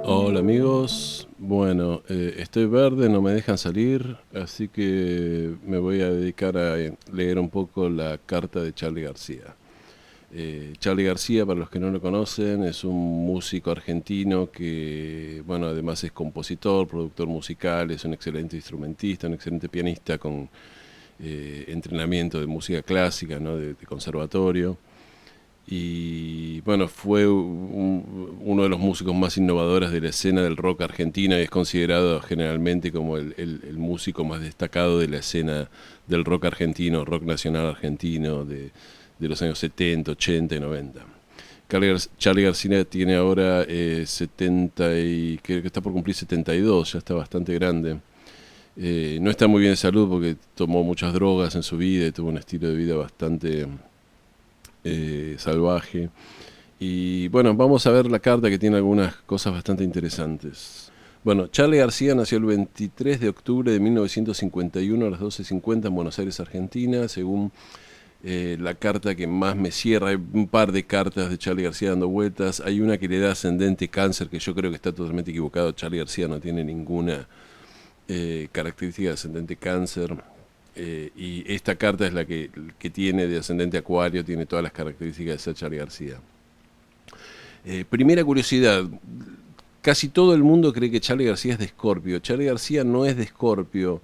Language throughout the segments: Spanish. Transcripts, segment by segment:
Hola amigos, bueno, estoy verde, no me dejan salir, así que me voy a dedicar a leer un poco la carta de Charly García. Charly García, para los que no lo conocen, es un músico argentino que, bueno, además es compositor, productor musical, es un excelente instrumentista, un excelente pianista con entrenamiento de música clásica, ¿no? de conservatorio. Y bueno, fue uno de los músicos más innovadores de la escena del rock argentina y es considerado generalmente como el músico más destacado de la escena del rock argentino, rock nacional argentino de los años 70, 80 y 90. Charly García tiene ahora 70 y creo que está por cumplir 72, ya está bastante grande. No está muy bien de salud porque tomó muchas drogas en su vida y tuvo un estilo de vida bastante salvaje. Y bueno, vamos a ver la carta que tiene algunas cosas bastante interesantes. Bueno, Charly García nació el 23 de octubre de 1951 a las 12:50 en Buenos Aires, Argentina. Según la carta que más me cierra, hay un par de cartas de Charly García dando vueltas. Hay una que le da ascendente cáncer, que yo creo que está totalmente equivocado. Charly García no tiene ninguna característica de ascendente cáncer. Y esta carta es la que tiene de ascendente acuario, tiene todas las características de ser Charly García. Primera curiosidad, casi todo el mundo cree que Charly García es de Escorpio. Charly García no es de Escorpio.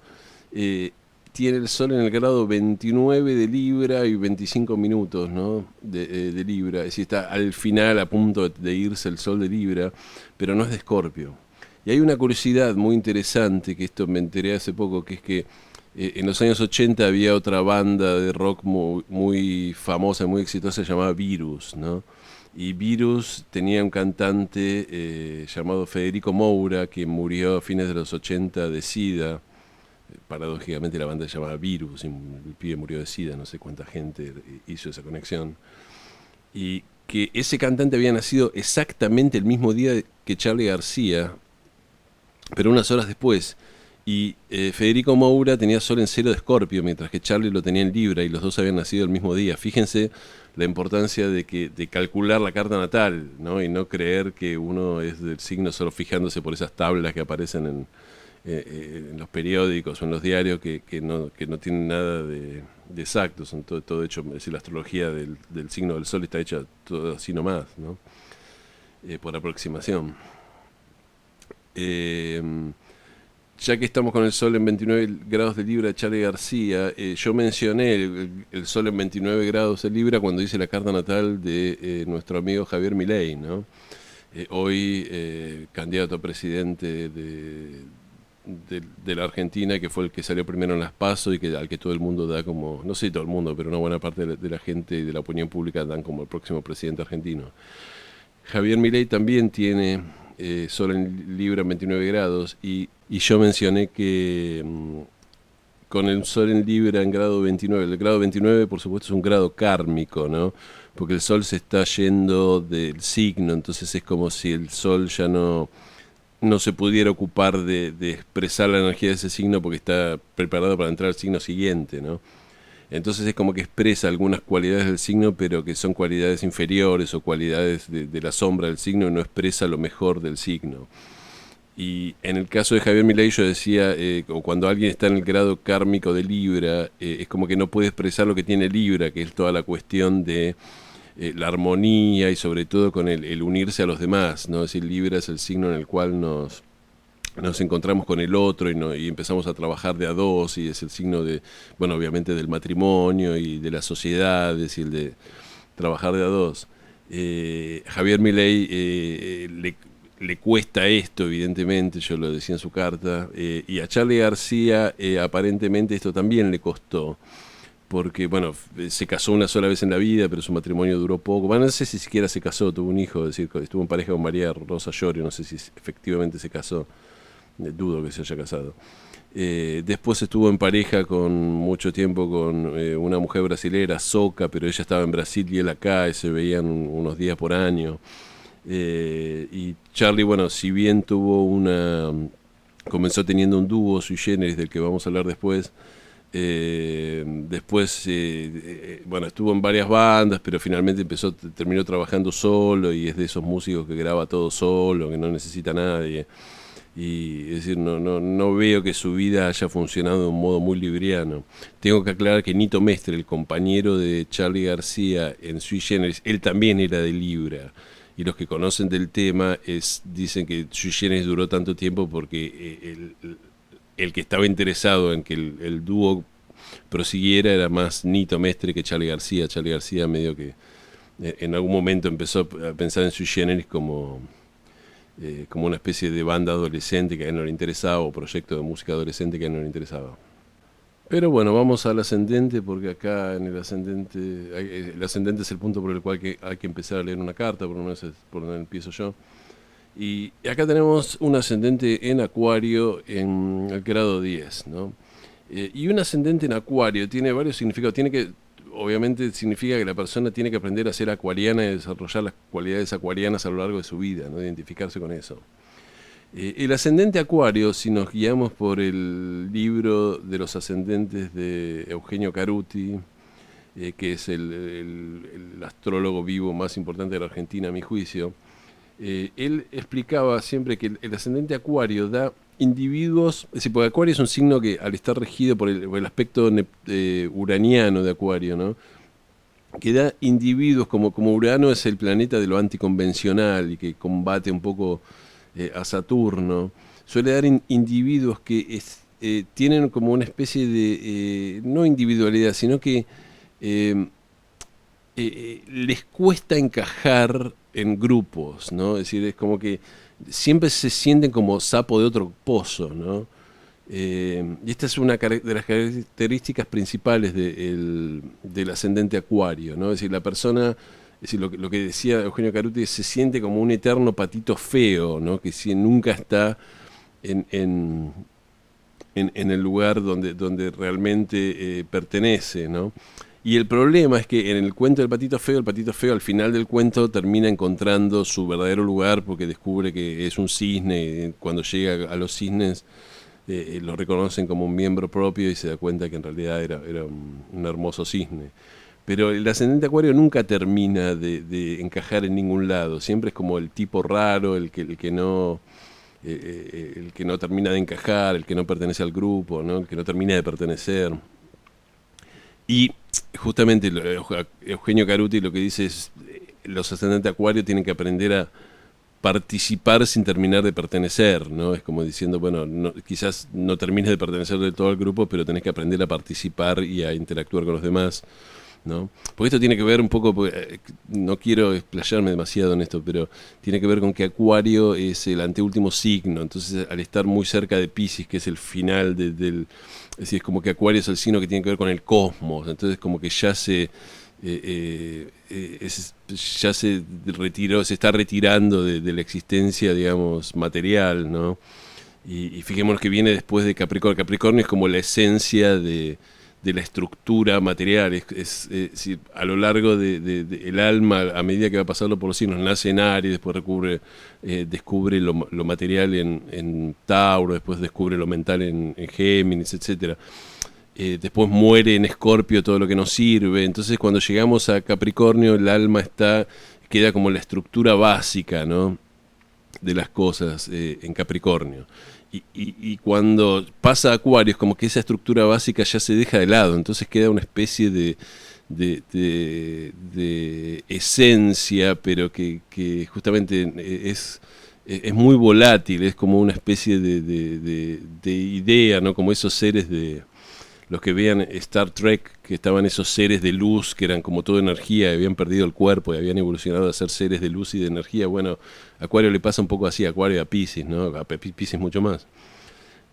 Eh, Tiene el sol en el grado 29 de Libra y 25 minutos, ¿no? de Libra. Es decir, está al final a punto de irse el sol de Libra, pero no es de Escorpio. Y hay una curiosidad muy interesante, que esto me enteré hace poco, que es que en los años 80 había otra banda de rock muy famosa, muy exitosa, llamada Virus, ¿no? Y Virus tenía un cantante llamado Federico Moura, que murió a fines de los 80 de SIDA. Paradójicamente la banda se llamaba Virus, y el pibe murió de SIDA, no sé cuánta gente hizo esa conexión. Y que ese cantante había nacido exactamente el mismo día que Charly García, pero unas horas después. Y Federico Moura tenía sol en cero de Escorpio, mientras que Charly lo tenía en Libra, y los dos habían nacido el mismo día. Fíjense la importancia de calcular la carta natal, ¿no? Y no creer que uno es del signo solo fijándose por esas tablas que aparecen en los periódicos o en los diarios que no tienen nada de exacto, son todo hecho, es decir, la astrología del signo del sol está hecha todo así nomás, ¿no? Por aproximación. Eh, ya que estamos con el sol en 29 grados de Libra de Charly García, yo mencioné el sol en 29 grados de Libra cuando hice la carta natal de nuestro amigo Javier Milei, ¿no? Hoy candidato a presidente de la Argentina, que fue el que salió primero en las PASO y al que todo el mundo da como, no sé todo el mundo, pero una buena parte de la gente y de la opinión pública dan como el próximo presidente argentino. Javier Milei también tiene sol en Libra en 29 grados y yo mencioné que con el sol en Libra en grado 29, el grado 29 por supuesto es un grado kármico, ¿no? Porque el sol se está yendo del signo, entonces es como si el sol ya no se pudiera ocupar de expresar la energía de ese signo porque está preparado para entrar al signo siguiente, ¿no? Entonces es como que expresa algunas cualidades del signo, pero que son cualidades inferiores o cualidades de la sombra del signo y no expresa lo mejor del signo. Y en el caso de Javier Milei yo decía, o cuando alguien está en el grado kármico de Libra, es como que no puede expresar lo que tiene Libra, que es toda la cuestión de la armonía y sobre todo con el unirse a los demás, ¿no? Es decir, Libra es el signo en el cual nos encontramos con el otro y empezamos a trabajar de a dos y es el signo de, bueno, obviamente del matrimonio y de las sociedades y el de trabajar de a dos. Javier Milei le cuesta esto, evidentemente, yo lo decía en su carta, y a Charly García aparentemente esto también le costó, porque, bueno, se casó una sola vez en la vida, pero su matrimonio duró poco. Bueno, no sé si siquiera se casó, tuvo un hijo, es decir, estuvo en pareja con María Rosa Llorio, no sé si efectivamente se casó, dudo que se haya casado. Después estuvo en pareja con mucho tiempo con una mujer brasilera, Soca, pero ella estaba en Brasil y él acá, y se veían unos días por año. Y Charly, bueno, si bien tuvo comenzó teniendo un dúo sui generis del que vamos a hablar después, Después, bueno, estuvo en varias bandas, pero finalmente terminó trabajando solo y es de esos músicos que graba todo solo, que no necesita a nadie. Y es decir, no veo que su vida haya funcionado de un modo muy libriano. Tengo que aclarar que Nito Mestre, el compañero de Charly García en Sui Generis, él también era de Libra. Y los que conocen del tema dicen que Sui Generis duró tanto tiempo porque el que estaba interesado en que el dúo prosiguiera era más Nito Mestre que Charly García. Charly García medio que en algún momento empezó a pensar en Sui Generis como una especie de banda adolescente que a él no le interesaba, o proyecto de música adolescente que a él no le interesaba. Pero bueno, vamos al ascendente, porque acá en el ascendente es el punto por el cual hay que empezar a leer una carta, por lo menos es por donde empiezo yo. Y acá tenemos un ascendente en Acuario en el grado 10, ¿no? Y un ascendente en Acuario tiene varios significados. Obviamente significa que la persona tiene que aprender a ser acuariana y desarrollar las cualidades acuarianas a lo largo de su vida, ¿no? Identificarse con eso. El ascendente Acuario, si nos guiamos por el libro de los ascendentes de Eugenio Caruti, que es el astrólogo vivo más importante de la Argentina, a mi juicio, él explicaba siempre que el ascendente Acuario da individuos, es decir, porque Acuario es un signo que al estar regido por el aspecto uraniano de Acuario, ¿no? Que da individuos, como Urano es el planeta de lo anticonvencional y que combate un poco a Saturno, suele dar individuos que tienen como una especie de, no individualidad, sino que les cuesta encajar en grupos, ¿no? Es decir, es como que siempre se sienten como sapo de otro pozo, ¿no? Y esta es una de las características principales del ascendente Acuario, ¿no? Es decir, la persona, es decir, lo que decía Eugenio Caruti, se siente como un eterno patito feo, ¿no? Que nunca está en el lugar donde realmente pertenece, ¿no? Y el problema es que en el cuento del el patito feo al final del cuento termina encontrando su verdadero lugar porque descubre que es un cisne. Cuando llega a los cisnes lo reconocen como un miembro propio y se da cuenta que en realidad era un hermoso cisne. Pero el ascendente Acuario nunca termina de encajar en ningún lado. Siempre es como el tipo raro, el que no termina de encajar, el que no pertenece al grupo, ¿no? El que no termina de pertenecer. Y justamente Eugenio Caruti lo que dice es los ascendentes Acuario tienen que aprender a participar sin terminar de pertenecer, ¿no? Es como diciendo, bueno, quizás no termines de pertenecer del todo al grupo, pero tenés que aprender a participar y a interactuar con los demás, ¿no? Porque esto tiene que ver un poco, no quiero explayarme demasiado en esto, pero tiene que ver con que Acuario es el anteúltimo signo, entonces al estar muy cerca de Piscis, que es el final es decir, es como que Acuario es el signo que tiene que ver con el cosmos, entonces como que ya se retiró, se está retirando de la existencia, digamos, material, ¿no? Y fijémonos que viene después de Capricornio. Capricornio es como la esencia de la estructura material, es decir, a lo largo el alma, a medida que va pasando por los signos, nace en Aries, después descubre lo material en Tauro, después descubre lo mental en Géminis, etcétera. Después muere en Escorpio todo lo que nos sirve. Entonces cuando llegamos a Capricornio el alma queda como la estructura básica, ¿no?, de las cosas en Capricornio. Y cuando pasa a Acuario es como que esa estructura básica ya se deja de lado, entonces queda una especie de esencia, pero que justamente es muy volátil, es como una especie de idea, ¿no? Como esos seres los que vean Star Trek, que estaban esos seres de luz, que eran como toda energía, y habían perdido el cuerpo y habían evolucionado a ser seres de luz y de energía. Bueno, a Acuario le pasa un poco así, a Acuario y a Piscis, ¿no? A Piscis mucho más.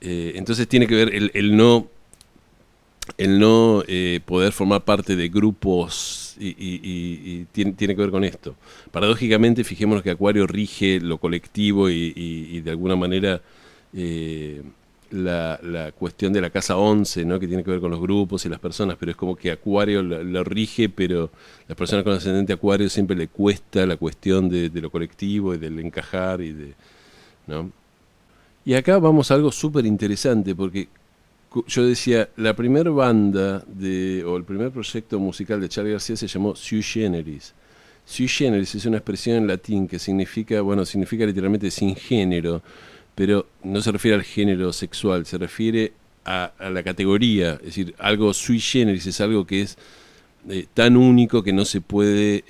Entonces tiene que ver el no poder formar parte de grupos y tiene que ver con esto. Paradójicamente, fijémonos que Acuario rige lo colectivo y de alguna manera la cuestión de la casa 11, ¿no?, que tiene que ver con los grupos y las personas, pero es como que Acuario lo rige, pero las personas con ascendente Acuario siempre le cuesta la cuestión de lo colectivo y del encajar ¿no? Y acá vamos a algo súper interesante, porque yo decía, la primera banda o el primer proyecto musical de Charly García se llamó Sui Generis. Sui generis es una expresión en latín que significa, bueno, significa literalmente sin género, pero no se refiere al género sexual, se refiere a la categoría, es decir, algo sui generis es algo que es tan único que no se puede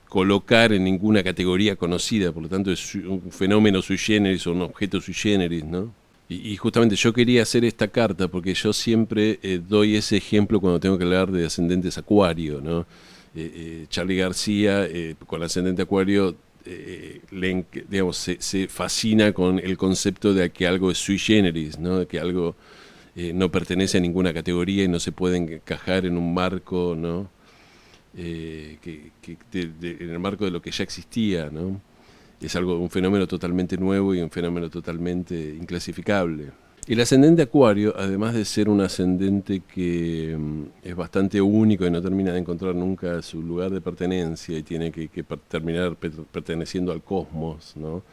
colocar en ninguna categoría conocida, por lo tanto es un fenómeno sui generis o un objeto sui generis, ¿no? Y justamente yo quería hacer esta carta porque yo siempre doy ese ejemplo cuando tengo que hablar de ascendentes Acuario, ¿no? Charly García, con ascendente Acuario, digamos, se fascina con el concepto de que algo es sui generis, ¿no? De que algo no pertenece a ninguna categoría y no se puede encajar en un marco, ¿no? En el marco de lo que ya existía, ¿no? Es un fenómeno totalmente nuevo y un fenómeno totalmente inclasificable. El ascendente Acuario, además de ser un ascendente que es bastante único y no termina de encontrar nunca su lugar de pertenencia y tiene que terminar perteneciendo al cosmos, ¿no?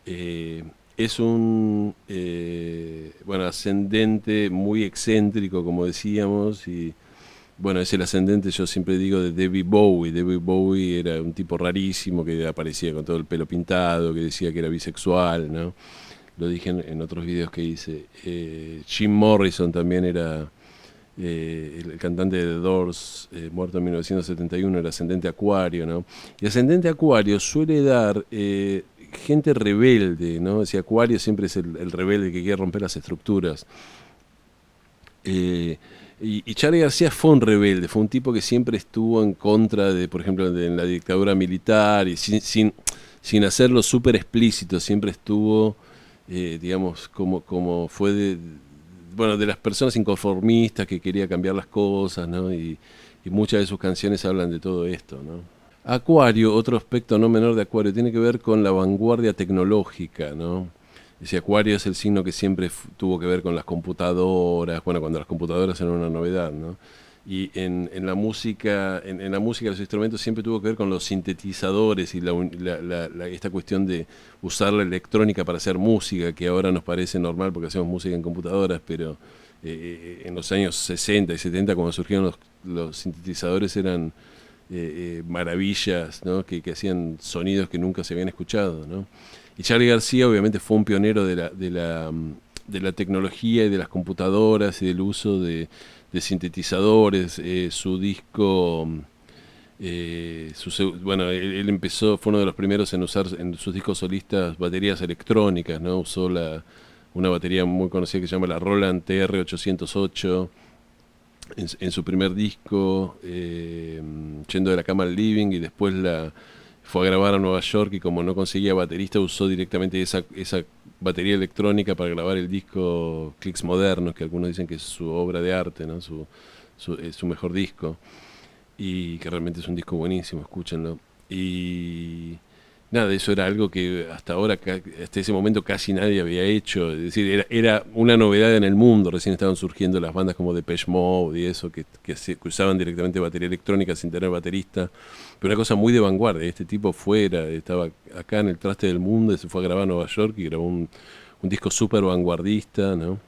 Es un ascendente muy excéntrico, como decíamos, y bueno, es el ascendente, yo siempre digo, de David Bowie. David Bowie era un tipo rarísimo que aparecía con todo el pelo pintado, que decía que era bisexual, ¿no? Lo dije en otros videos que hice. Jim Morrison también era el cantante de The Doors, muerto en 1971, era ascendente Acuario, ¿no? Y ascendente Acuario suele dar gente rebelde, ¿no? O sea, Acuario siempre es el rebelde que quiere romper las estructuras. Y Charly García fue un rebelde, fue un tipo que siempre estuvo en contra de, por ejemplo, de la dictadura militar y sin hacerlo súper explícito, siempre estuvo, digamos, como fue de las personas inconformistas que quería cambiar las cosas, ¿no? Y muchas de sus canciones hablan de todo esto, ¿no? Acuario, otro aspecto no menor de Acuario, tiene que ver con la vanguardia tecnológica, ¿no? Ese Acuario es el signo que siempre tuvo que ver con las computadoras, bueno, cuando las computadoras eran una novedad, ¿no? Y en la música, en la música, los instrumentos siempre tuvo que ver con los sintetizadores y esta cuestión de usar la electrónica para hacer música, que ahora nos parece normal porque hacemos música en computadoras, pero en los años 60 y 70, cuando surgieron los sintetizadores, eran maravillas, ¿no? que hacían sonidos que nunca se habían escuchado, ¿no? Y Charly García obviamente fue un pionero de la tecnología y de las computadoras y del uso de sintetizadores. Su disco, bueno, él empezó, fue uno de los primeros en usar en sus discos solistas baterías electrónicas, ¿no? Usó una batería muy conocida que se llama la Roland TR-808 en su primer disco, yendo de la cama al living, y después fue a grabar a Nueva York y como no conseguía baterista usó directamente esa batería electrónica para grabar el disco Clicks Modernos, que algunos dicen que es su obra de arte, ¿no? Su mejor disco, y que realmente es un disco buenísimo, escúchenlo. Y nada, eso era algo que hasta ahora, hasta ese momento casi nadie había hecho, es decir, era una novedad en el mundo. Recién estaban surgiendo las bandas como Depeche Mode y eso, que usaban directamente batería electrónica sin tener baterista, pero una cosa muy de vanguardia. Este tipo estaba acá en el traste del mundo y se fue a grabar a Nueva York y grabó un disco súper vanguardista, ¿no?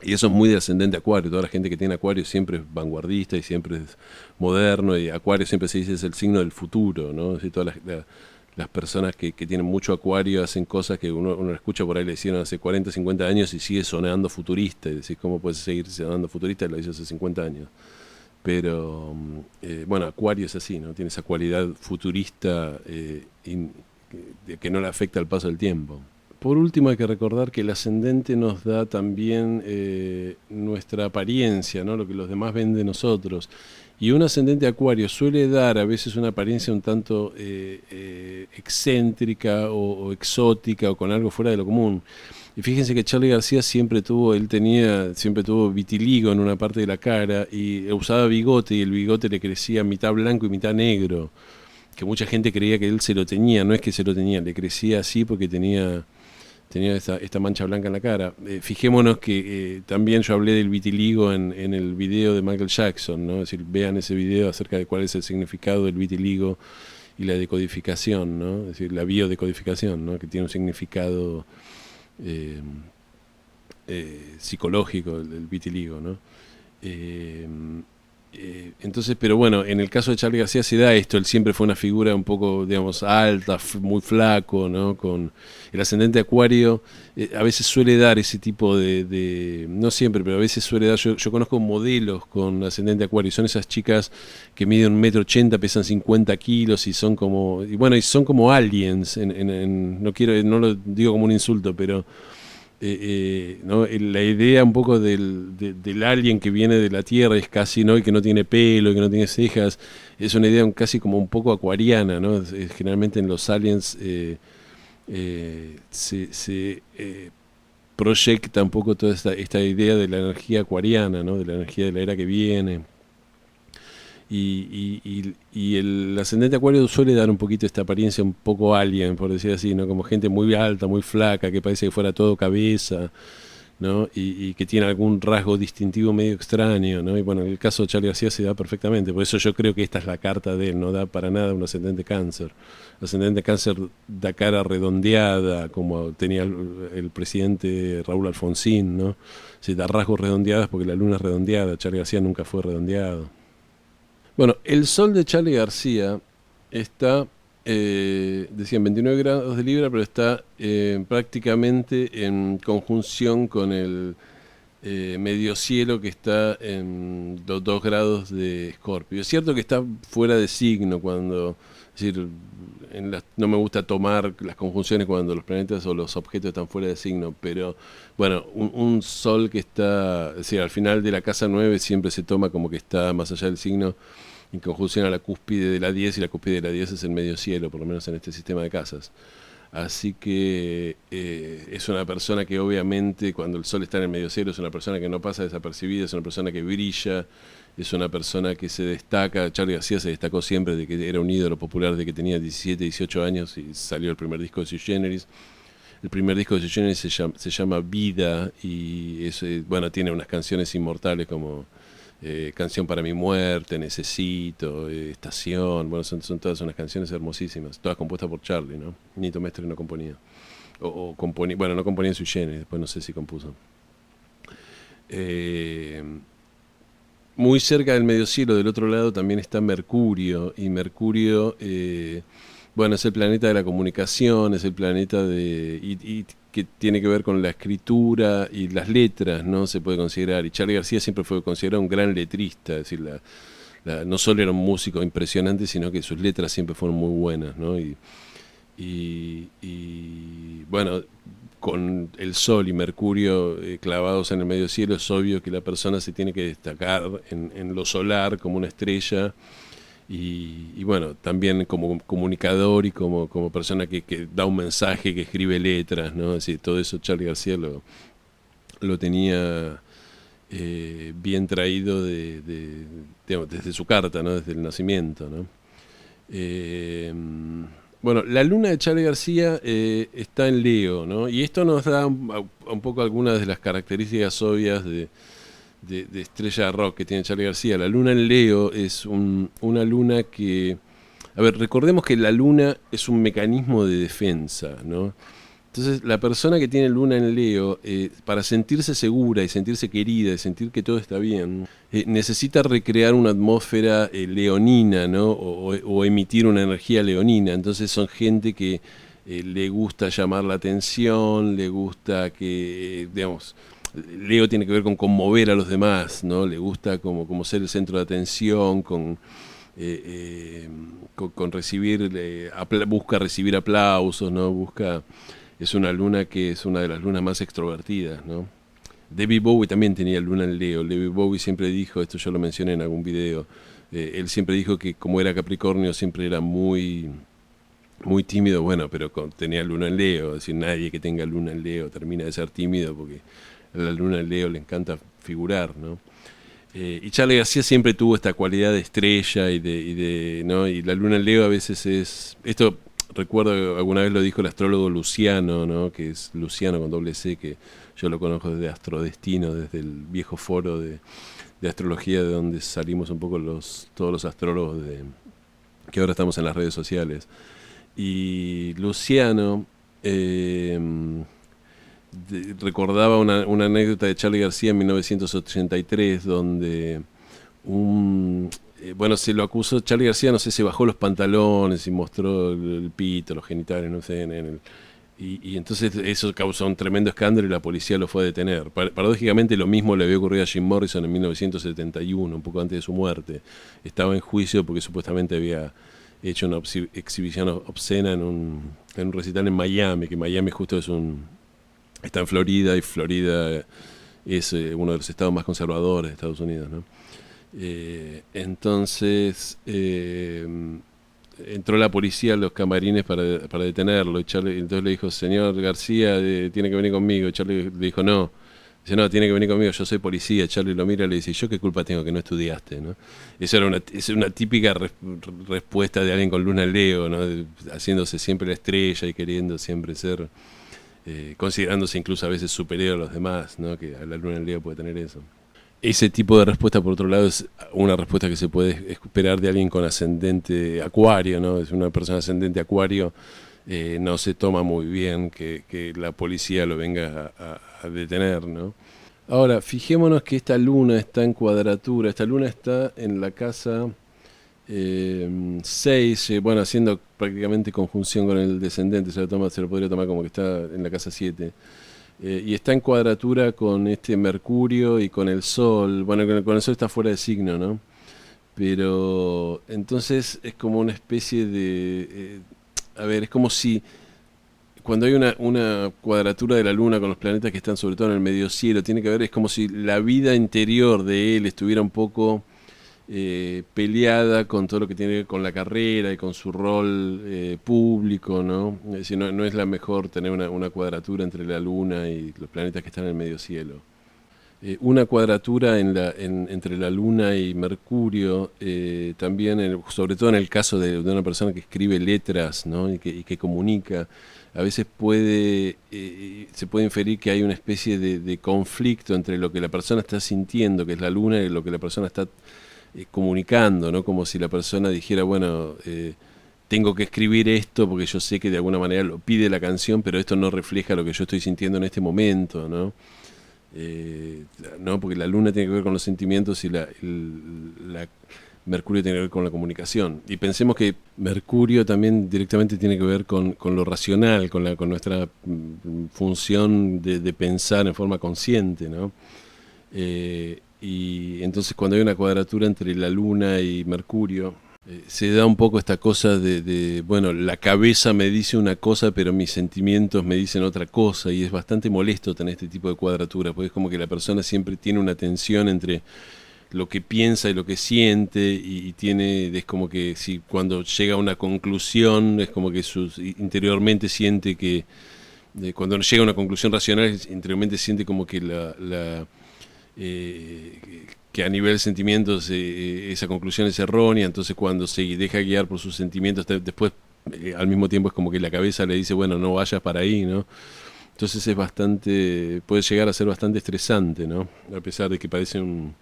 Y eso es muy de ascendente Acuario. Toda la gente que tiene Acuario siempre es vanguardista y siempre es moderno, y Acuario siempre se dice es el signo del futuro, ¿no? Es decir, todas las personas que tienen mucho Acuario hacen cosas que uno escucha por ahí, le hicieron hace 40, 50 años y sigue sonando futurista. Y decís, ¿cómo puede seguir sonando futurista? Lo hizo hace 50 años. Pero, bueno, Acuario es así, ¿no? Tiene esa cualidad futurista que no le afecta al paso del tiempo. Por último, hay que recordar que el ascendente nos da también nuestra apariencia, ¿no? Lo que los demás ven de nosotros. Y un ascendente Acuario suele dar a veces una apariencia un tanto excéntrica o exótica o con algo fuera de lo común. Y fíjense que Charly García siempre tuvo vitiligo en una parte de la cara y usaba bigote, y el bigote le crecía mitad blanco y mitad negro, que mucha gente creía que él se lo tenía. No es que se lo tenía, le crecía así porque tenía esta mancha blanca en la cara. Fijémonos que también yo hablé del vitiligo en el video de Michael Jackson, ¿no? Es decir, vean ese video acerca de cuál es el significado del vitiligo y la decodificación, ¿no? Es decir, la biodecodificación, ¿no? Que tiene un significado psicológico, el vitiligo, ¿no? Entonces, pero bueno, en el caso de Charly García se da esto, él siempre fue una figura un poco, digamos, alta, muy flaco, ¿no? Con el ascendente Acuario, a veces suele dar ese tipo no siempre, pero a veces suele dar, yo conozco modelos con ascendente Acuario, y son esas chicas que miden 1,80 m, pesan 50 kilos y son como, y bueno, y son como aliens, no lo digo como un insulto, pero ¿no? La idea un poco del alien que viene de la Tierra es casi, ¿no? Y que no tiene pelo, y que no tiene cejas, es una idea casi como un poco acuariana, ¿no? Generalmente en los aliens se proyecta un poco toda esta idea de la energía acuariana, ¿no? De la energía de la era que viene. Y el ascendente Acuario suele dar un poquito esta apariencia un poco alien, por decir así, ¿no? Como gente muy alta, muy flaca, que parece que fuera todo cabeza, ¿no? Y que tiene algún rasgo distintivo medio extraño, ¿no? Y bueno, en el caso de Charly García se da perfectamente, por eso yo creo que esta es la carta de él, no da para nada un ascendente Cáncer. Ascendente Cáncer da cara redondeada, como tenía el presidente Raúl Alfonsín, ¿no? Se da rasgos redondeados porque la luna es redondeada, Charly García nunca fue redondeado. Bueno, el sol de Charly García está, decían 29 grados de Libra, pero está prácticamente en conjunción con el medio cielo que está en los 2 grados de Escorpio. Es cierto que está fuera de signo cuando, es decir, no me gusta tomar las conjunciones cuando los planetas o los objetos están fuera de signo, pero bueno, un sol que está, es decir, al final de la casa 9 siempre se toma como que está más allá del signo en conjunción a la cúspide de la 10, y la cúspide de la 10 es el medio cielo, por lo menos en este sistema de casas. Así que es una persona que obviamente cuando el sol está en el medio cielo es una persona que no pasa desapercibida, es una persona que brilla, es una persona que se destaca. Charly García se destacó siempre de que era un ídolo popular de que tenía 17, 18 años y salió el primer disco de Sui Generis. El primer disco de Sui Generis se llama Vida y bueno, tiene unas canciones inmortales como Canción para mi muerte, Necesito, Estación. Bueno, son todas unas canciones hermosísimas, todas compuestas por Charly, ¿no? Nito Mestre no componía. O componía, bueno, no componía en Sui Generis, después no sé si compuso. Muy cerca del medio cielo, del otro lado, también está Mercurio. Y Mercurio, bueno, es el planeta de la comunicación, es el planeta y que tiene que ver con la escritura y las letras, ¿no? Se puede considerar. Y Charly García siempre fue considerado un gran letrista, es decir, no solo era un músico impresionante, sino que sus letras siempre fueron muy buenas, ¿no? Y bueno, con el Sol y Mercurio clavados en el medio cielo, es obvio que la persona se tiene que destacar en lo solar como una estrella y bueno, también como comunicador y como persona que da un mensaje, que escribe letras, ¿no? Es decir, todo eso Charly García lo tenía bien traído digamos, desde su carta, ¿no? Desde el nacimiento, ¿no? Bueno, la luna de Charly García está en Leo, ¿no? Y esto nos da un poco algunas de las características obvias de estrella de rock que tiene Charly García. La luna en Leo es una luna que... A ver, recordemos que la luna es un mecanismo de defensa, ¿no? Entonces, la persona que tiene luna en Leo, para sentirse segura y sentirse querida y sentir que todo está bien, necesita recrear una atmósfera leonina, ¿no? O emitir una energía leonina. Entonces, son gente que le gusta llamar la atención, le gusta que, digamos, Leo tiene que ver con conmover a los demás, ¿no? Le gusta como ser el centro de atención, con recibir, busca recibir aplausos, ¿no? Es una luna que es una de las lunas más extrovertidas, ¿no? David Bowie también tenía luna en Leo. David Bowie siempre dijo, esto yo lo mencioné en algún video, él siempre dijo que como era Capricornio siempre era muy, muy tímido, bueno, pero tenía luna en Leo, es decir, nadie que tenga luna en Leo termina de ser tímido porque a la luna en Leo le encanta figurar, ¿no? Y Charly García siempre tuvo esta cualidad de estrella ¿no? Y la luna en Leo a veces es... Esto recuerdo alguna vez lo dijo el astrólogo Luciano, ¿no? Que es Luciano con doble C, que yo lo conozco desde Astrodestino, desde el viejo foro de astrología de donde salimos un poco todos los astrólogos que ahora estamos en las redes sociales. Y Luciano recordaba una anécdota de Charly García en 1983, donde bueno, se lo acusó Charly García, no sé, se bajó los pantalones y mostró el pito, los genitales, no sé, y entonces eso causó un tremendo escándalo y la policía lo fue a detener. Paradójicamente lo mismo le había ocurrido a Jim Morrison en 1971, un poco antes de su muerte. Estaba en juicio porque supuestamente había hecho una exhibición obscena en un recital en Miami, que Miami justo está en Florida, y Florida es uno de los estados más conservadores de Estados Unidos, ¿no? Entonces entró la policía a los camarines para detenerlo, y Charly entonces le dijo: señor García, tiene que venir conmigo. Charly le dijo: no. Dice: no, tiene que venir conmigo, yo soy policía. Charly lo mira y le dice: ¿yo qué culpa tengo que no estudiaste, ¿no? Esa era una típica respuesta de alguien con luna en Leo, ¿no? Haciéndose siempre la estrella y queriendo siempre ser, considerándose incluso a veces superior a los demás, ¿no? Que a la luna en Leo puede tener eso. Ese tipo de respuesta, por otro lado, es una respuesta que se puede esperar de alguien con ascendente Acuario, ¿no? Es una persona ascendente Acuario, no se toma muy bien que la policía lo venga a detener, ¿no? Ahora, fijémonos que esta luna está en cuadratura, esta luna está en la casa 6, bueno, haciendo prácticamente conjunción con el descendente, se lo podría tomar como que está en la casa 7. Y está en cuadratura con este Mercurio y con el Sol. Bueno, con el Sol está fuera de signo, ¿no? Pero entonces es como una especie de... a ver, es como si cuando hay una cuadratura de la Luna con los planetas que están sobre todo en el medio cielo, tiene que ver, es como si la vida interior de él estuviera un poco peleada con todo lo que tiene que ver con la carrera y con su rol público, ¿no? Es decir, no es la mejor tener una cuadratura entre la Luna y los planetas que están en el medio cielo. Una cuadratura entre la Luna y Mercurio, también, sobre todo en el caso de una persona que escribe letras, ¿no? y que comunica, a veces se puede inferir que hay una especie de conflicto entre lo que la persona está sintiendo, que es la Luna, y lo que la persona está comunicando, ¿no? Como si la persona dijera: bueno, tengo que escribir esto porque yo sé que de alguna manera lo pide la canción, pero esto no refleja lo que yo estoy sintiendo en este momento, ¿no? No, porque la Luna tiene que ver con los sentimientos y Mercurio tiene que ver con la comunicación. Y pensemos que Mercurio también directamente tiene que ver con lo racional, con nuestra función de pensar en forma consciente, ¿no? Y entonces cuando hay una cuadratura entre la Luna y Mercurio, se da un poco esta cosa bueno, la cabeza me dice una cosa, pero mis sentimientos me dicen otra cosa, y es bastante molesto tener este tipo de cuadratura, porque es como que la persona siempre tiene una tensión entre lo que piensa y lo que siente, y es como que si cuando llega a una conclusión, es como que interiormente siente que, cuando llega a una conclusión racional, interiormente siente como que que a nivel de sentimientos esa conclusión es errónea. Entonces cuando se deja guiar por sus sentimientos, después al mismo tiempo es como que la cabeza le dice: bueno, no vayas para ahí, ¿no? Entonces puede llegar a ser bastante estresante, ¿no? A pesar de que parece un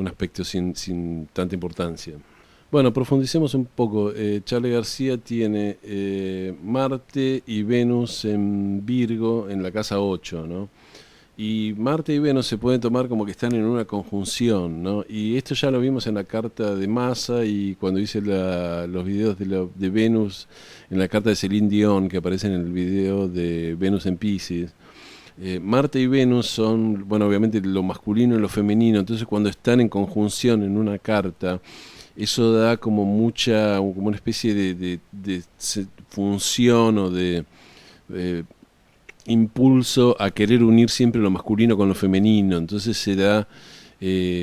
aspecto sin tanta importancia. Bueno, profundicemos un poco. Charly García tiene Marte y Venus en Virgo en la casa 8, ¿no? Y Marte y Venus se pueden tomar como que están en una conjunción, ¿no? Y esto ya lo vimos en la carta de Massa, y cuando hice los videos de Venus, en la carta de Celine Dion, que aparece en el video de Venus en Pisces. Marte y Venus son, bueno, obviamente lo masculino y lo femenino. Entonces cuando están en conjunción en una carta, eso da como como una especie de función o de impulso a querer unir siempre lo masculino con lo femenino. Entonces se da,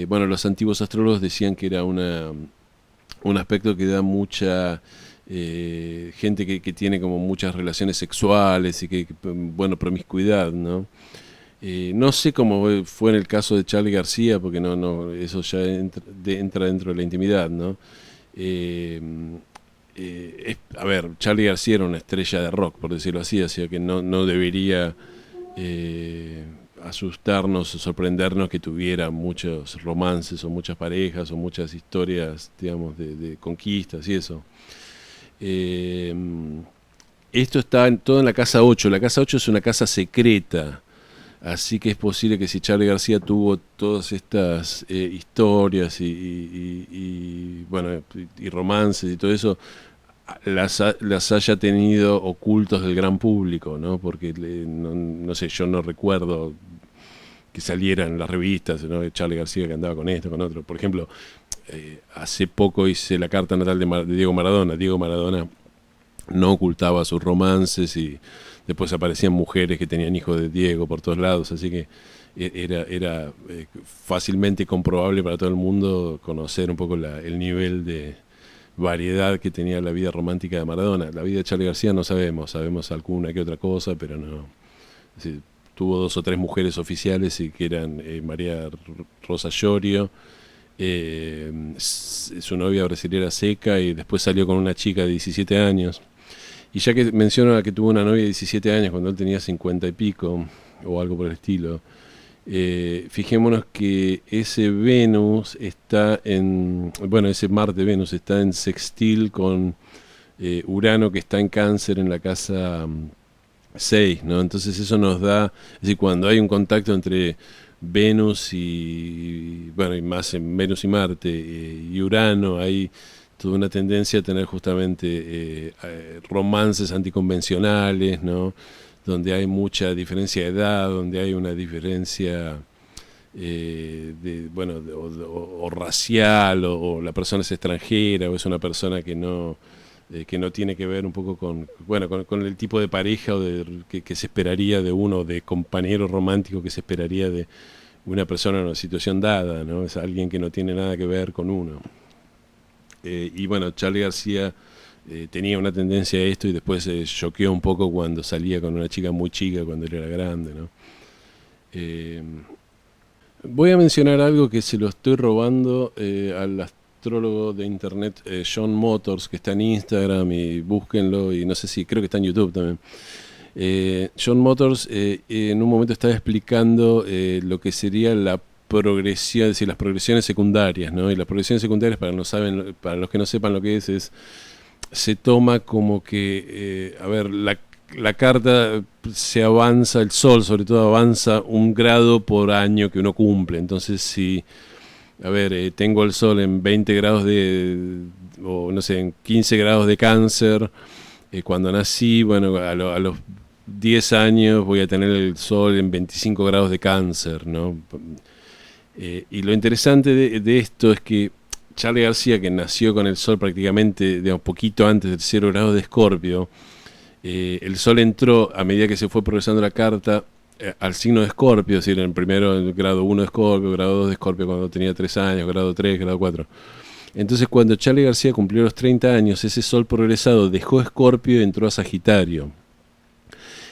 bueno, los antiguos astrólogos decían que era un aspecto que da mucha gente que tiene como muchas relaciones sexuales y bueno, promiscuidad, ¿no? No sé cómo fue en el caso de Charly García, porque eso ya entra dentro de la intimidad, ¿no? A ver, Charly García era una estrella de rock, por decirlo así, así que no debería asustarnos o sorprendernos que tuviera muchos romances o muchas parejas o muchas historias, digamos, de conquistas y eso. Esto está todo en la casa 8. La casa 8 es una casa secreta. Así que es posible que si Charly García tuvo todas estas historias bueno, y romances y todo eso, las haya tenido ocultos del gran público, ¿no? Porque no sé, yo no recuerdo que salieran en las revistas, ¿no? De Charly García que andaba con esto, con otro. Por ejemplo, hace poco hice la carta natal de Diego Maradona. Diego Maradona no ocultaba sus romances y después aparecían mujeres que tenían hijos de Diego por todos lados, así que era fácilmente comprobable para todo el mundo conocer un poco el nivel de variedad que tenía la vida romántica de Maradona. La vida de Charly García no sabemos alguna que otra cosa, pero no. Es decir, tuvo 2 o 3 mujeres oficiales y que eran María Rosa Llorio, su novia brasilera Seca, y después salió con una chica de 17 años. Y ya que menciono que tuvo una novia de 17 años cuando él tenía 50 y pico, o algo por el estilo, fijémonos que ese Venus está ese Marte Venus está en sextil con Urano, que está en Cáncer en la casa 6, ¿no? Entonces eso nos da, es decir, cuando hay un contacto entre Venus y más en Venus y Marte y Urano, hay toda una tendencia a tener justamente romances anticonvencionales, ¿no? Donde hay mucha diferencia de edad, donde hay una diferencia o racial, o la persona es extranjera, o es una persona que no tiene que ver un poco con el tipo de pareja que se esperaría de uno, de compañero romántico que se esperaría de una persona en una situación dada, ¿no? Es alguien que no tiene nada que ver con uno. Y bueno, Charly García tenía una tendencia a esto y después se choqueó un poco cuando salía con una chica muy chica cuando él era grande, ¿no? Voy a mencionar algo que se lo estoy robando al astrólogo de internet John Motors, que está en Instagram, y búsquenlo, y no sé si, creo que está en YouTube también. John Motors en un momento estaba explicando lo que sería la progresión, es decir, las progresiones secundarias, ¿no? Y las progresiones secundarias, para los que no sepan lo que se toma como que, la carta se avanza, el sol sobre todo avanza 1 grado por año que uno cumple. Entonces, si, tengo el sol en 20 grados o no sé, en 15 grados de Cáncer, cuando nací, a los 10 años voy a tener el sol en 25 grados de Cáncer, ¿no? Y lo interesante de esto es que Charly García, que nació con el sol prácticamente de un poquito antes del 0 grado de Escorpio, el sol entró a medida que se fue progresando la carta al signo de Escorpio, es decir, en primero el grado 1 de Escorpio, grado 2 de Escorpio cuando tenía 3 años, grado 3, grado 4. Entonces, cuando Charly García cumplió los 30 años, ese sol progresado dejó Escorpio y entró a Sagitario.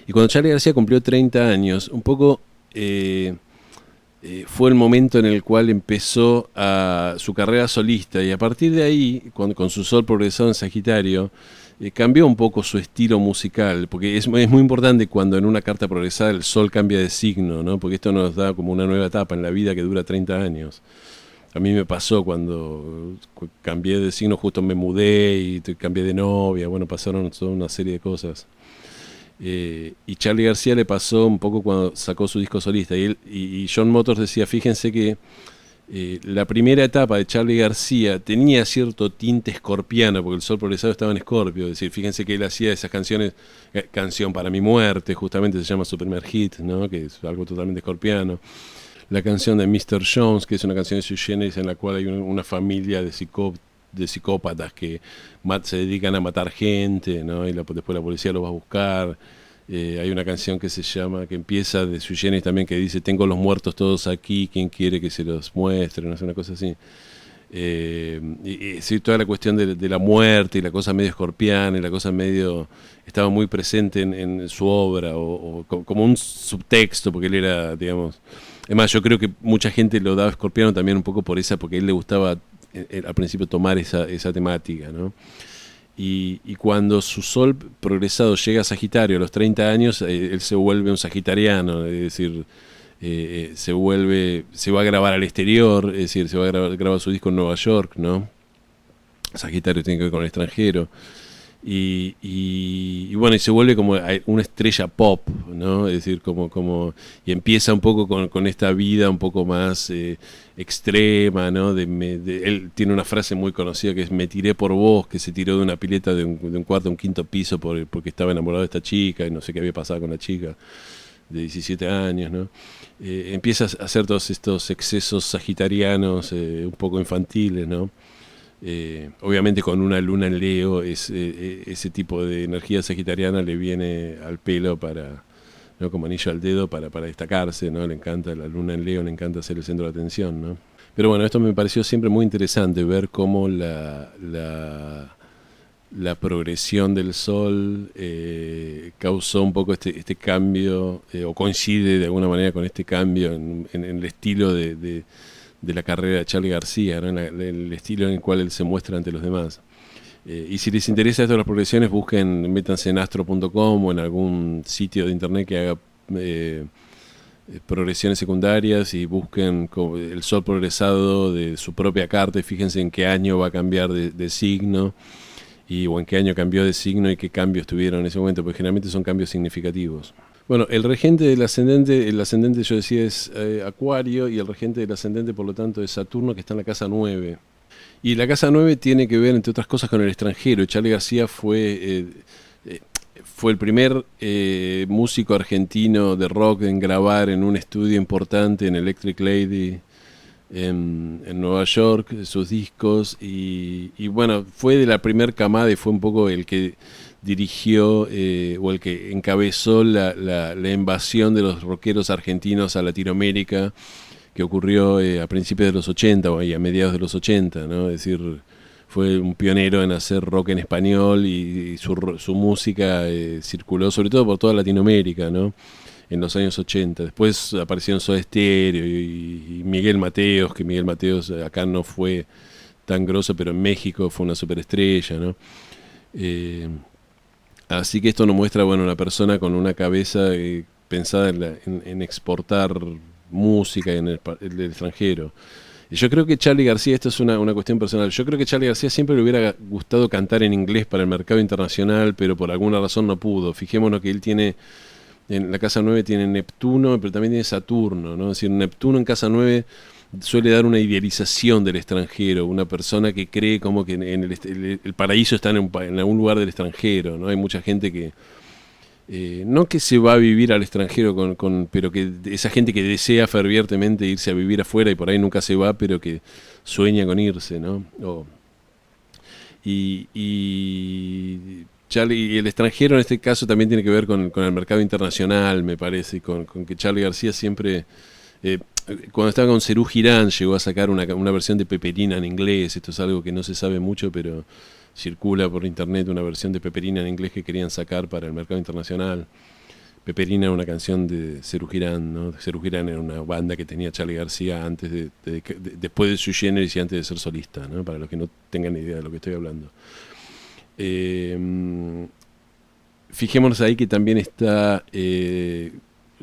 Y cuando Charly García cumplió 30 años, un poco fue el momento en el cual empezó su carrera solista, y a partir de ahí, con su sol progresado en Sagitario, cambió un poco su estilo musical, porque es muy importante cuando en una carta progresada el sol cambia de signo, ¿no? Porque esto nos da como una nueva etapa en la vida que dura 30 años. A mí me pasó cuando cambié de signo, justo me mudé y cambié de novia, pasaron toda una serie de cosas. Y Charly García le pasó un poco cuando sacó su disco solista. Y John Motors decía, fíjense que la primera etapa de Charly García tenía cierto tinte escorpiano, porque el sol progresado estaba en Escorpio. Es decir, fíjense que él hacía esas canciones, Canción para mi muerte, justamente se llama su primer hit, ¿no? Que es algo totalmente escorpiano. La canción de Mr. Jones, que es una canción de Sui Generis en la cual hay una familia de psicópatas que se dedican a matar gente, ¿no? Y después la policía los va a buscar. Hay una canción que empieza de Sui Generis también, que dice: tengo los muertos todos aquí, ¿quién quiere que se los muestre? No sé, una cosa así. Sí, toda la cuestión de la muerte y la cosa medio escorpiana y la cosa medio estaba muy presente en su obra, o como un subtexto, porque él era, digamos, es más, yo creo que mucha gente lo daba escorpiano también un poco porque a él le gustaba al principio tomar esa temática, ¿no? Y cuando su sol progresado llega a Sagitario a los 30 años, él se vuelve un sagitariano, es decir, se va a grabar al exterior, es decir, se va a grabar su disco en Nueva York, ¿no? Sagitario tiene que ver con el extranjero. y bueno, y se vuelve como una estrella pop, ¿no? Es decir, y empieza un poco con esta vida un poco más extrema, ¿no? Él tiene una frase muy conocida que es: me tiré por vos, que se tiró de una pileta de un cuarto a un quinto piso porque estaba enamorado de esta chica y no sé qué había pasado con la chica de 17 años, ¿no? Empieza a hacer todos estos excesos sagitarianos un poco infantiles, ¿no? Obviamente con una luna en Leo, ese tipo de energía sagitariana le viene al pelo ¿no? Como anillo al dedo para destacarse, ¿no? Le encanta la luna en Leo, le encanta ser el centro de atención, ¿no? Pero bueno, esto me pareció siempre muy interesante, ver cómo la progresión del Sol causó un poco este cambio, o coincide de alguna manera con este cambio en el estilo de la carrera de Charly García, ¿no? El estilo en el cual él se muestra ante los demás. Y si les interesa esto de las progresiones, métanse en astro.com o en algún sitio de internet que haga progresiones secundarias, y busquen el Sol progresado de su propia carta y fíjense en qué año va a cambiar de signo, o en qué año cambió de signo y qué cambios tuvieron en ese momento, porque generalmente son cambios significativos. Bueno, el regente del ascendente, el ascendente yo decía es Acuario, y el regente del ascendente por lo tanto es Saturno, que está en la casa 9. Y la casa 9 tiene que ver, entre otras cosas, con el extranjero. Charly García fue el primer músico argentino de rock en grabar en un estudio importante, en Electric Lady, en Nueva York, sus discos. Y bueno, fue de la primer camada y fue un poco el que dirigió o el que encabezó la invasión de los rockeros argentinos a Latinoamérica, que ocurrió a principios de los 80 o a mediados de los 80, ¿no? Es decir, fue un pionero en hacer rock en español, y su música circuló sobre todo por toda Latinoamérica, ¿no? En los años 80. Después aparecieron Soda Stereo y Miguel Mateos, que Miguel Mateos acá no fue tan grosso, pero en México fue una superestrella, ¿no? Así que esto nos muestra, bueno, una persona con una cabeza pensada en exportar música en el extranjero. Y yo creo que Charly García, esto es una cuestión personal, yo creo que Charly García siempre le hubiera gustado cantar en inglés para el mercado internacional, pero por alguna razón no pudo. Fijémonos que él tiene, en la casa 9 tiene Neptuno, pero también tiene Saturno, ¿no? Es decir, Neptuno en casa 9 suele dar una idealización del extranjero, una persona que cree como que el paraíso está en algún lugar del extranjero, ¿no? Hay mucha gente que no que se va a vivir al extranjero, pero que esa gente que desea fervientemente irse a vivir afuera y por ahí nunca se va, pero que sueña con irse, ¿no? Y el extranjero en este caso también tiene que ver con el mercado internacional, me parece, y con que Charly García siempre, cuando estaba con Serú Girán, llegó a sacar una versión de Peperina en inglés. Esto es algo que no se sabe mucho, pero circula por internet una versión de Peperina en inglés que querían sacar para el mercado internacional. Peperina era una canción de Serú Girán, ¿no? Serú Girán era una banda que tenía Charly García después de Sui Generis y antes de ser solista, ¿no? Para los que no tengan idea de lo que estoy hablando. Fijémonos ahí que también está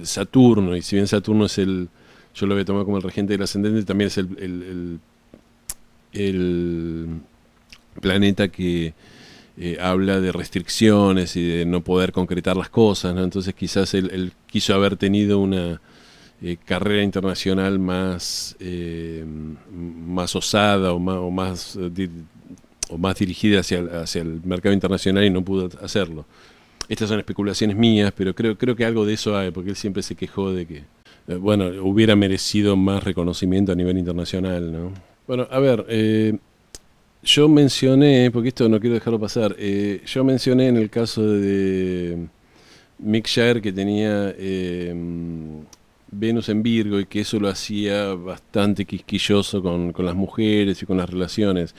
Saturno, y si bien Saturno yo lo voy a tomar como el regente del ascendente, también es el planeta que habla de restricciones y de no poder concretar las cosas, ¿no? Entonces quizás él quiso haber tenido una carrera internacional más osada o más dirigida hacia el mercado internacional, y no pudo hacerlo. Estas son especulaciones mías, pero creo que algo de eso hay, porque él siempre se quejó de que hubiera merecido más reconocimiento a nivel internacional, ¿no? Bueno, a ver, yo mencioné, porque esto no quiero dejarlo pasar, yo mencioné en el caso de Mick Jagger que tenía Venus en Virgo, y que eso lo hacía bastante quisquilloso con las mujeres y con las relaciones.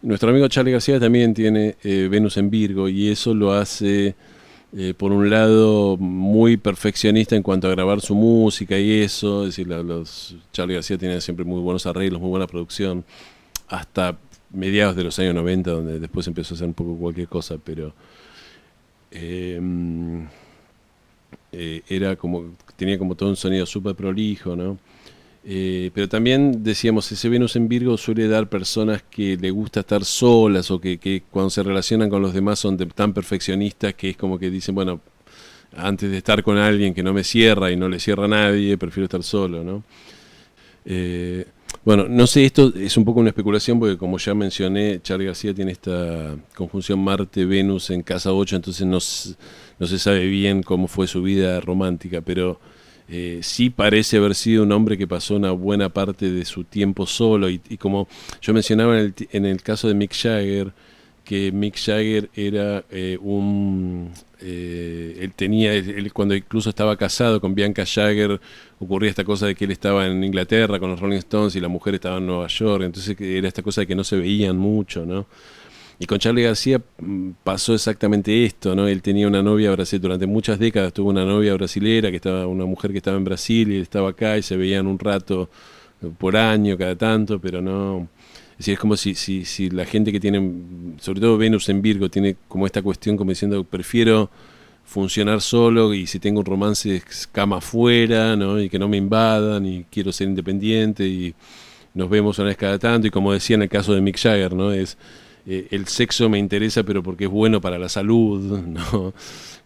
Nuestro amigo Charly García también tiene Venus en Virgo, y eso lo hace, por un lado, muy perfeccionista en cuanto a grabar su música y eso. Es decir, Charly García tiene siempre muy buenos arreglos, muy buena producción, hasta mediados de los años 90, donde después empezó a hacer un poco cualquier cosa, pero tenía como todo un sonido súper prolijo, ¿no? Pero también decíamos, ese Venus en Virgo suele dar personas que le gusta estar solas o que cuando se relacionan con los demás son tan perfeccionistas que es como que dicen, bueno, antes de estar con alguien que no me cierra y no le cierra a nadie, prefiero estar solo, ¿no? Eh, bueno, no sé, esto es un poco una especulación porque como ya mencioné, Charly García tiene esta conjunción Marte-Venus en casa 8, entonces no se sabe bien cómo fue su vida romántica, pero sí parece haber sido un hombre que pasó una buena parte de su tiempo solo y como yo mencionaba en el caso de Mick Jagger, que Mick Jagger era él tenía, él cuando incluso estaba casado con Bianca Jagger, ocurría esta cosa de que él estaba en Inglaterra con los Rolling Stones y la mujer estaba en Nueva York, entonces era esta cosa de que no se veían mucho, ¿no? Y con Charly García pasó exactamente esto, ¿no? Él tenía una novia brasileña, durante muchas décadas tuvo una novia brasilera, una mujer que estaba en Brasil y él estaba acá y se veían un rato por año, cada tanto, pero no. Es decir, es como si la gente que tiene, sobre todo Venus en Virgo, tiene como esta cuestión como diciendo, prefiero funcionar solo y si tengo un romance cama afuera, ¿no? Y que no me invadan y quiero ser independiente y nos vemos una vez cada tanto y como decía en el caso de Mick Jagger, ¿no? El sexo me interesa pero porque es bueno para la salud, ¿no?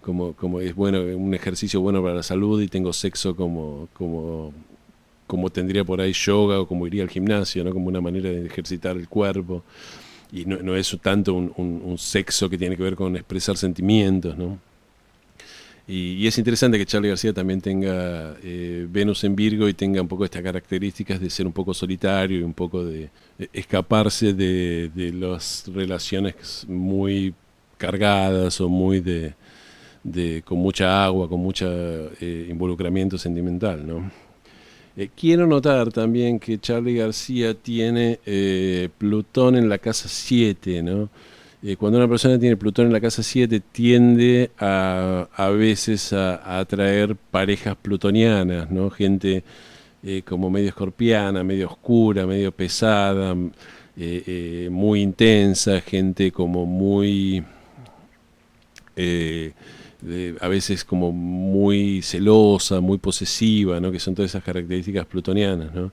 Como es bueno, un ejercicio bueno para la salud y tengo sexo como tendría por ahí yoga o como iría al gimnasio, ¿no? Como una manera de ejercitar el cuerpo. Y no es tanto un sexo que tiene que ver con expresar sentimientos, ¿no? Y es interesante que Charly García también tenga Venus en Virgo y tenga un poco estas características de ser un poco solitario y un poco de escaparse de las relaciones muy cargadas o muy con mucha agua, con mucho involucramiento sentimental, ¿no? Quiero notar también que Charly García tiene Plutón en la casa 7, ¿no? Cuando una persona tiene Plutón en la casa 7 tiende a veces a atraer parejas plutonianas, ¿no? Gente como medio escorpiana, medio oscura, medio pesada, muy intensa, gente como muy a veces como muy celosa, muy posesiva, ¿no? Que son todas esas características plutonianas, ¿no?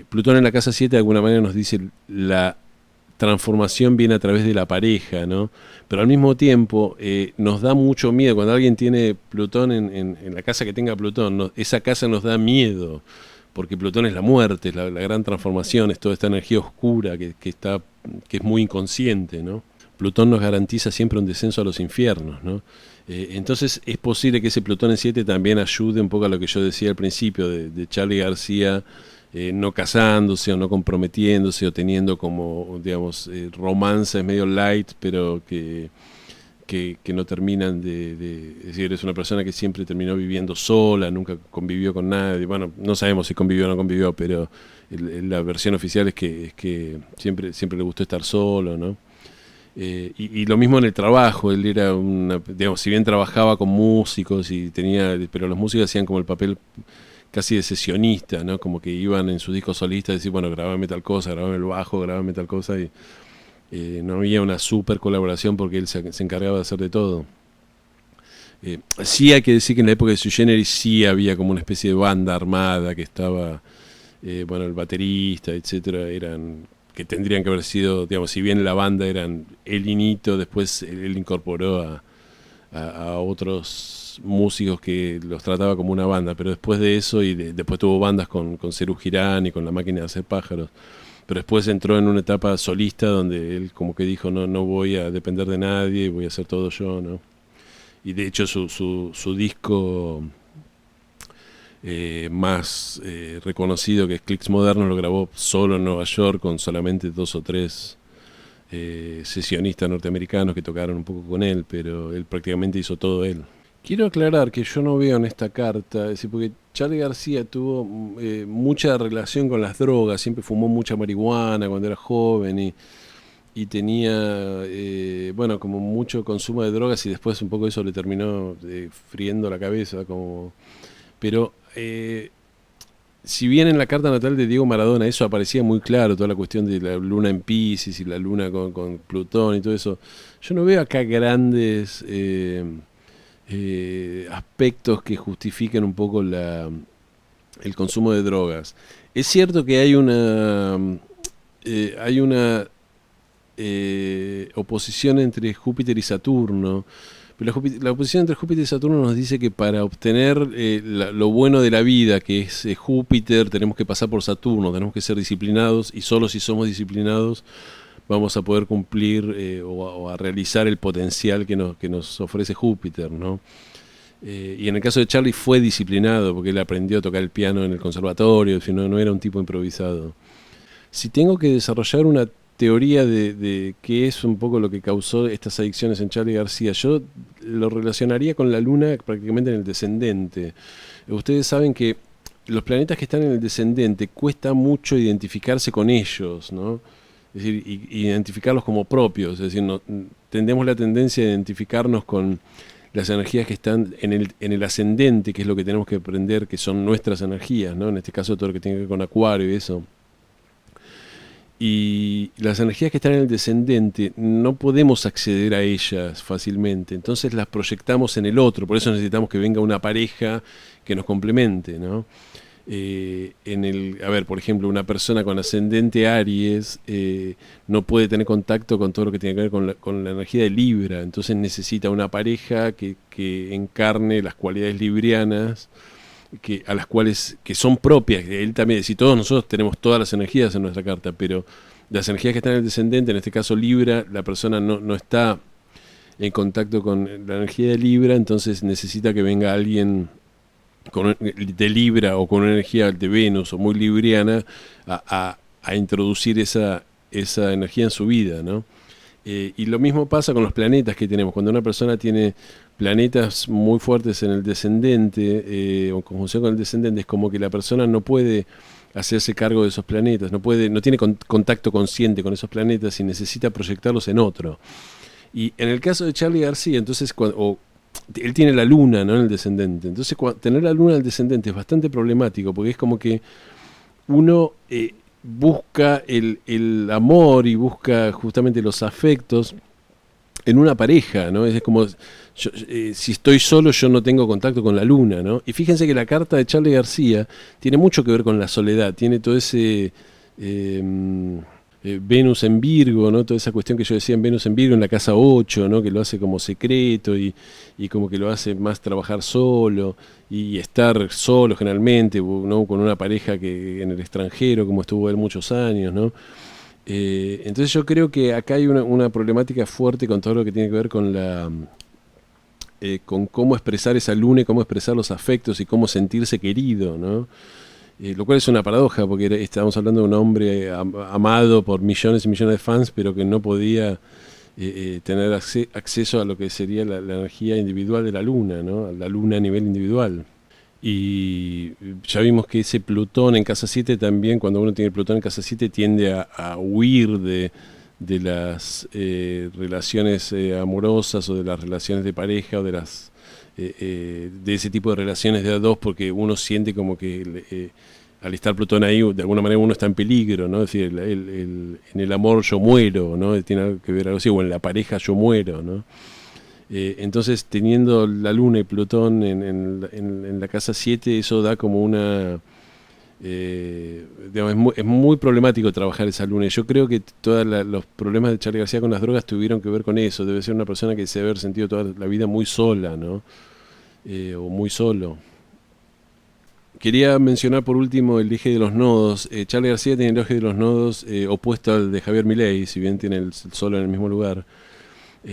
Plutón en la casa 7 de alguna manera nos dice la transformación viene a través de la pareja, ¿no? Pero al mismo tiempo nos da mucho miedo. Cuando alguien tiene Plutón en la casa que tenga Plutón, esa casa nos da miedo, porque Plutón es la muerte, es la gran transformación, es toda esta energía oscura que es muy inconsciente, ¿no? Plutón nos garantiza siempre un descenso a los infiernos, ¿no? Entonces es posible que ese Plutón en 7 también ayude un poco a lo que yo decía al principio de Charly García no casándose o no comprometiéndose o teniendo como, digamos, romances medio light, pero que no terminan es decir, es una persona que siempre terminó viviendo sola, nunca convivió con nadie. Bueno, no sabemos si convivió o no convivió, pero la versión oficial es que siempre le gustó estar solo, ¿no? Y lo mismo en el trabajo, él era digamos, si bien trabajaba con músicos pero los músicos hacían como el papel casi de sesionista, ¿no? Como que iban en sus discos solistas y decir, bueno, grabame tal cosa, grabame el bajo, grabame tal cosa y no había una super colaboración porque él se encargaba de hacer de todo. Sí hay que decir que en la época de Sui Generis sí había como una especie de banda armada que estaba, bueno, el baterista, etcétera, que tendrían que haber sido, digamos, si bien la banda eran el Inito, después él incorporó a otros músicos que los trataba como una banda, pero después de eso, después tuvo bandas con Serú Girán y con La Máquina de Hacer Pájaros, pero después entró en una etapa solista donde él como que dijo, no voy a depender de nadie, voy a hacer todo yo, ¿no? Y de hecho su disco más reconocido, que es Clicks Modernos, lo grabó solo en Nueva York con solamente 2 o 3 sesionistas norteamericanos que tocaron un poco con él, pero él prácticamente hizo todo él. Quiero aclarar que yo no veo en esta carta, es decir, porque Charly García tuvo mucha relación con las drogas, siempre fumó mucha marihuana cuando era joven y tenía, bueno, como mucho consumo de drogas y después un poco eso le terminó friendo la cabeza, pero si bien en la carta natal de Diego Maradona eso aparecía muy claro, toda la cuestión de la luna en Piscis y la luna con Plutón y todo eso, yo no veo acá grandes aspectos que justifiquen un poco el consumo de drogas. Es cierto que hay una oposición entre Júpiter y Saturno, pero la oposición entre Júpiter y Saturno nos dice que para obtener lo bueno de la vida, que es Júpiter, tenemos que pasar por Saturno, tenemos que ser disciplinados, y solo si somos disciplinados vamos a poder cumplir o a realizar el potencial que nos ofrece Júpiter, ¿no? Y en el caso de Charlie fue disciplinado porque él aprendió a tocar el piano en el conservatorio, no era un tipo improvisado. Si tengo que desarrollar una teoría de qué es un poco lo que causó estas adicciones en Charly García, yo lo relacionaría con la luna prácticamente en el descendente. Ustedes saben que los planetas que están en el descendente cuesta mucho identificarse con ellos, ¿no? Es decir, identificarlos como propios. Es decir, tendemos la tendencia a identificarnos con las energías que están en el ascendente, que es lo que tenemos que aprender, que son nuestras energías, ¿no? En este caso todo lo que tiene que ver con Acuario y eso. Y las energías que están en el descendente no podemos acceder a ellas fácilmente, entonces las proyectamos en el otro, por eso necesitamos que venga una pareja que nos complemente, ¿no? Por ejemplo, una persona con ascendente Aries no puede tener contacto con todo lo que tiene que ver con la energía de Libra, entonces necesita una pareja que encarne las cualidades librianas, a las cuales que son propias. Él también, si todos nosotros tenemos todas las energías en nuestra carta, pero las energías que están en el descendente, en este caso Libra, la persona no está en contacto con la energía de Libra, entonces necesita que venga alguien de Libra o con una energía de Venus o muy libriana a introducir esa energía en su vida, ¿no? Y lo mismo pasa con los planetas que tenemos. Cuando una persona tiene planetas muy fuertes en el descendente o en conjunción con el descendente, es como que la persona no puede hacerse cargo de esos planetas, no tiene contacto consciente con esos planetas y necesita proyectarlos en otro. Y en el caso de Charly García, entonces, él tiene la luna, ¿no?, en el descendente. Entonces, tener la luna en el descendente es bastante problemático, porque es como que uno busca el amor y busca justamente los afectos en una pareja, ¿no? Es como, si estoy solo yo no tengo contacto con la luna, ¿no? Y fíjense que la carta de Charly García tiene mucho que ver con la soledad, tiene todo ese Venus en Virgo, ¿no? Toda esa cuestión que yo decía en Venus en Virgo, en la casa 8, ¿no? Que lo hace como secreto y como que lo hace más trabajar solo y estar solo generalmente, ¿no? Con una pareja que en el extranjero, como estuvo él muchos años, ¿no? Entonces yo creo que acá hay una problemática fuerte con todo lo que tiene que ver con con cómo expresar esa luna y cómo expresar los afectos y cómo sentirse querido, ¿no? Lo cual es una paradoja, porque estábamos hablando de un hombre amado por millones y millones de fans, pero que no podía tener acceso a lo que sería la energía individual de la luna, ¿no? La luna a nivel individual. Y ya vimos que ese Plutón en casa 7 también, cuando uno tiene Plutón en casa 7, tiende a huir de las relaciones amorosas o de las relaciones de pareja o de ese tipo de relaciones de a dos, porque uno siente como que al estar Plutón ahí, de alguna manera uno está en peligro, ¿no? Es decir, en el amor yo muero, ¿no? Tiene algo que ver algo así, o en la pareja yo muero, ¿no? Entonces, teniendo la Luna y Plutón en la casa 7, eso da como una... digamos, es muy problemático trabajar esa Luna. Y yo creo que todos los problemas de Charly García con las drogas tuvieron que ver con eso. Debe ser una persona que se debe haber sentido toda la vida muy sola, ¿no? O muy solo. Quería mencionar por último el eje de los nodos. Charly García tiene el eje de los nodos opuesto al de Javier Milei, si bien tiene el Sol en el mismo lugar.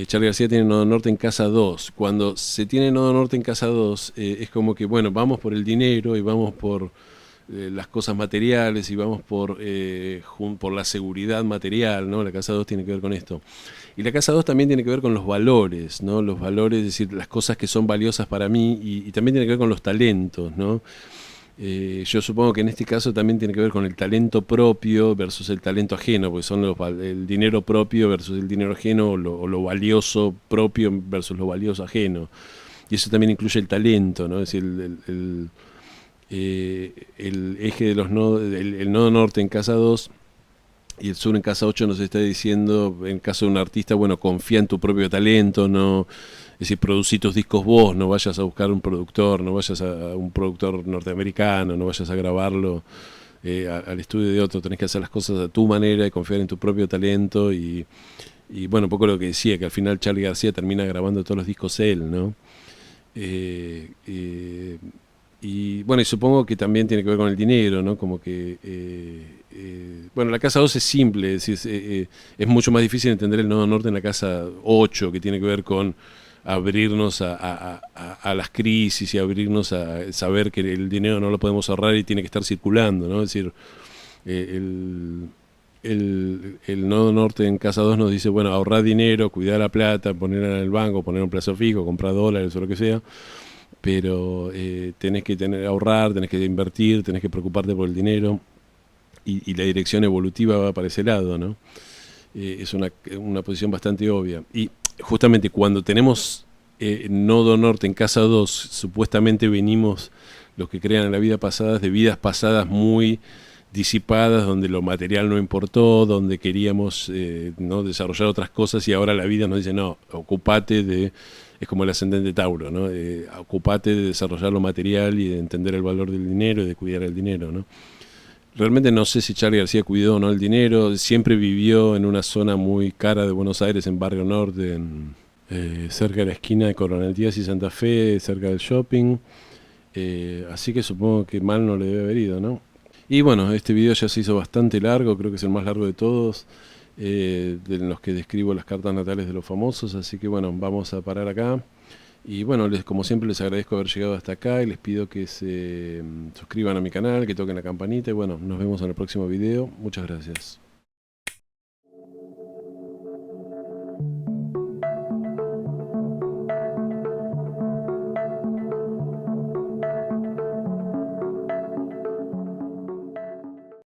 Charly García tiene nodo norte en casa 2. Cuando se tiene nodo norte en casa 2, es como que, bueno, vamos por el dinero y vamos por las cosas materiales y vamos por la seguridad material, ¿no? La casa 2 tiene que ver con esto. Y la casa 2 también tiene que ver con los valores, ¿no? Los valores, es decir, las cosas que son valiosas para mí y también tiene que ver con los talentos, ¿no? Yo supongo que en este caso también tiene que ver con el talento propio versus el talento ajeno, porque son el dinero propio versus el dinero ajeno, o lo valioso propio versus lo valioso ajeno. Y eso también incluye el talento, ¿no? Es decir, el eje de los nodos, el nodo norte en casa 2 Y el sur en casa 8 nos está diciendo, en el caso de un artista, bueno, confía en tu propio talento, no, es decir, producí tus discos vos, no vayas a buscar un productor, no vayas a un productor norteamericano, no vayas a grabarlo al estudio de otro, tenés que hacer las cosas a tu manera y confiar en tu propio talento y bueno, un poco lo que decía, que al final Charly García termina grabando todos los discos él, ¿no? Eh, eh, y bueno, y supongo que también tiene que ver con el dinero, ¿no? Como que, bueno, la casa 2 es simple, es mucho más difícil entender el nodo norte en la casa 8 que tiene que ver con abrirnos a las crisis y abrirnos a saber que el dinero no lo podemos ahorrar y tiene que estar circulando, ¿no? Es decir, el nodo norte en casa 2 nos dice, bueno, ahorrar dinero, cuidar la plata, ponerla en el banco, poner un plazo fijo, comprar dólares o lo que sea, pero tenés que ahorrar, tenés que invertir, tenés que preocuparte por el dinero y la dirección evolutiva va para ese lado, ¿no? Es una posición bastante obvia. Y justamente cuando tenemos nodo norte en casa 2, supuestamente venimos los que crean en la vida pasada de vidas pasadas muy disipadas, donde lo material no importó, donde queríamos no desarrollar otras cosas y ahora la vida nos dice, no, ocupate de... Es como el ascendente Tauro, ¿no? Ocupate de desarrollar lo material y de entender el valor del dinero y de cuidar el dinero, ¿no? Realmente no sé si Charly García cuidó o no el dinero. Siempre vivió en una zona muy cara de Buenos Aires, en Barrio Norte, cerca de la esquina de Coronel Díaz y Santa Fe, cerca del shopping. Así que supongo que mal no le debe haber ido, ¿no? Y bueno, este video ya se hizo bastante largo, creo que es el más largo de todos, de los que describo las cartas natales de los famosos. Así que bueno, vamos a parar acá. Y bueno, como siempre les agradezco haber llegado hasta acá y les pido que se suscriban a mi canal, que toquen la campanita y bueno, nos vemos en el próximo video. Muchas gracias.